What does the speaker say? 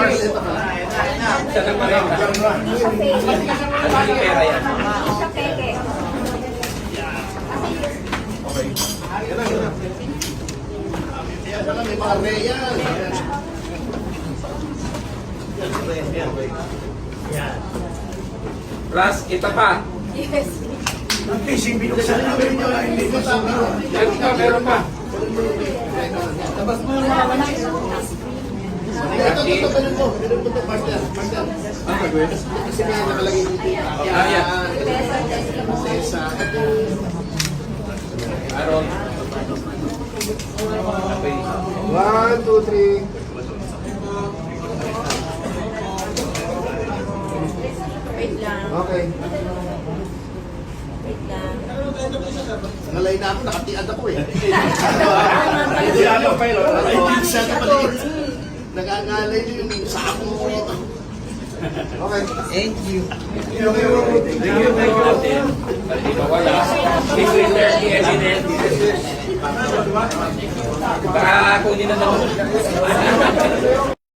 First. Isa na pala. Ano yung pera yan? Sa peke. May mga real. Plus, ito pa. Yes. Ang fishing binuksan namin nyo, hindi ko sabi. Meron pa. Labas mo yung mga wala. Ito, ganun mo. Ganun mo ito, partner. Partner. Kasi may nakalagay dito. Yan. Sesa. Aaron. 1, 2, 3. Wait lang. Okay. Wait lang. Nalay na ako, nakatiad ako eh. Hindi ano, pero Ay, pinsan na maliit. Nagangalay yung sako mo ito. Okay. thank you. Hindi mawala. Secretary, evident. Baka kunin na naman.